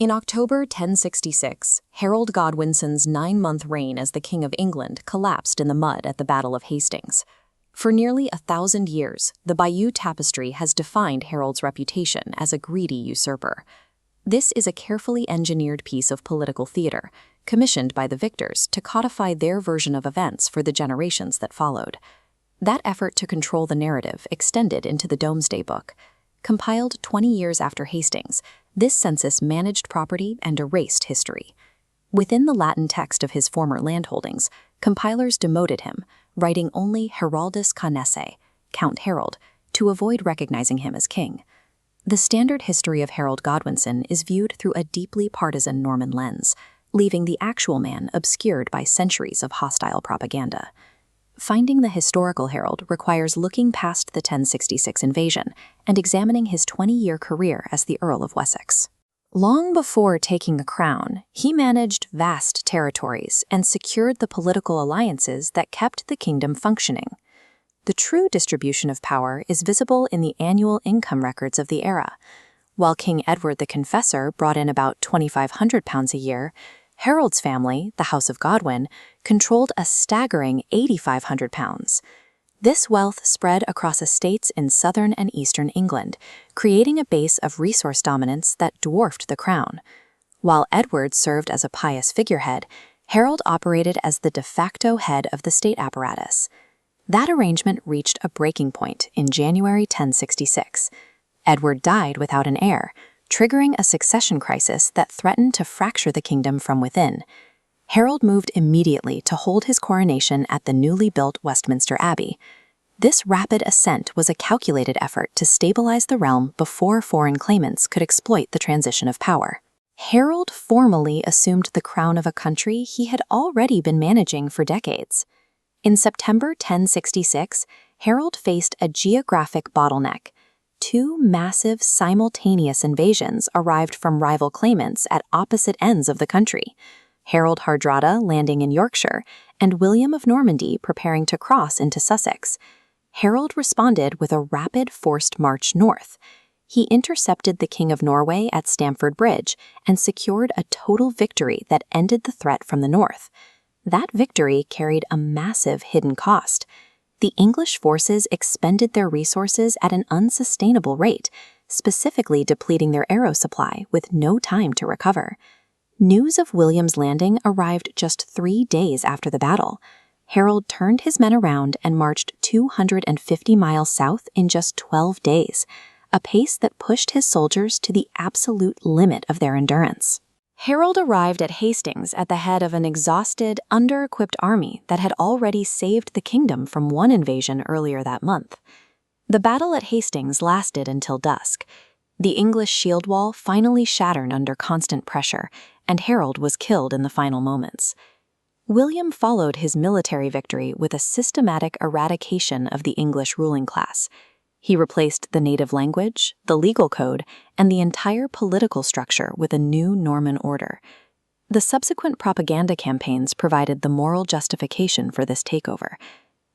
In October 1066, Harold Godwinson's 9-month reign as the King of England collapsed in the mud at the Battle of Hastings. For nearly 1,000 years, the Bayeux Tapestry has defined Harold's reputation as a greedy usurper. This is a carefully engineered piece of political theater, commissioned by the victors to codify their version of events for the generations that followed. That effort to control the narrative extended into the Domesday Book. Compiled 20 years after Hastings, this census managed property and erased history. Within the Latin text of his former landholdings, compilers demoted him, writing only Heraldus Canesse, Count Harold, to avoid recognizing him as king. The standard history of Harold Godwinson is viewed through a deeply partisan Norman lens, leaving the actual man obscured by centuries of hostile propaganda. Finding the historical Harold requires looking past the 1066 invasion and examining his 20-year career as the Earl of Wessex. Long before taking the crown, he managed vast territories and secured the political alliances that kept the kingdom functioning. The true distribution of power is visible in the annual income records of the era. While King Edward the Confessor brought in about £2,500 a year, Harold's family, the House of Godwin, controlled a staggering £8,500. This wealth spread across estates in southern and eastern England, creating a base of resource dominance that dwarfed the crown. While Edward served as a pious figurehead, Harold operated as the de facto head of the state apparatus. That arrangement reached a breaking point in January 1066. Edward died without an heir, triggering a succession crisis that threatened to fracture the kingdom from within. Harold moved immediately to hold his coronation at the newly built Westminster Abbey. This rapid ascent was a calculated effort to stabilize the realm before foreign claimants could exploit the transition of power. Harold formally assumed the crown of a country he had already been managing for decades. In September 1066, Harold faced a geographic bottleneck. Two massive simultaneous invasions arrived from rival claimants at opposite ends of the country, Harald Hardrada landing in Yorkshire and William of Normandy preparing to cross into Sussex. Harold responded with a rapid forced march north. He intercepted the King of Norway at Stamford Bridge and secured a total victory that ended the threat from the north. That victory carried a massive hidden cost. The English forces expended their resources at an unsustainable rate, specifically depleting their arrow supply with no time to recover. News of William's landing arrived just 3 days after the battle. Harold turned his men around and marched 250 miles south in just 12 days, a pace that pushed his soldiers to the absolute limit of their endurance. Harold arrived at Hastings at the head of an exhausted, under-equipped army that had already saved the kingdom from one invasion earlier that month. The battle at Hastings lasted until dusk. The English shield wall finally shattered under constant pressure, and Harold was killed in the final moments. William followed his military victory with a systematic eradication of the English ruling class. He replaced the native language, the legal code, and the entire political structure with a new Norman order. The subsequent propaganda campaigns provided the moral justification for this takeover.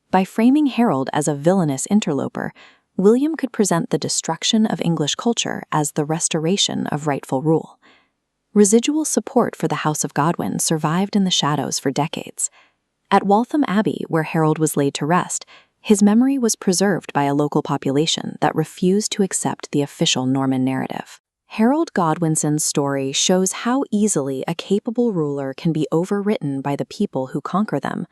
By framing Harold as a villainous interloper, William could present the destruction of English culture as the restoration of rightful rule. Residual support for the House of Godwin survived in the shadows for decades. At Waltham Abbey, where Harold was laid to rest, his memory was preserved by a local population that refused to accept the official Norman narrative. Harold Godwinson's story shows how easily a capable ruler can be overwritten by the people who conquer them.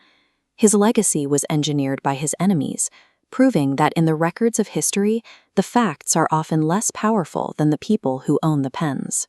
His legacy was engineered by his enemies, proving that in the records of history, the facts are often less powerful than the people who own the pens.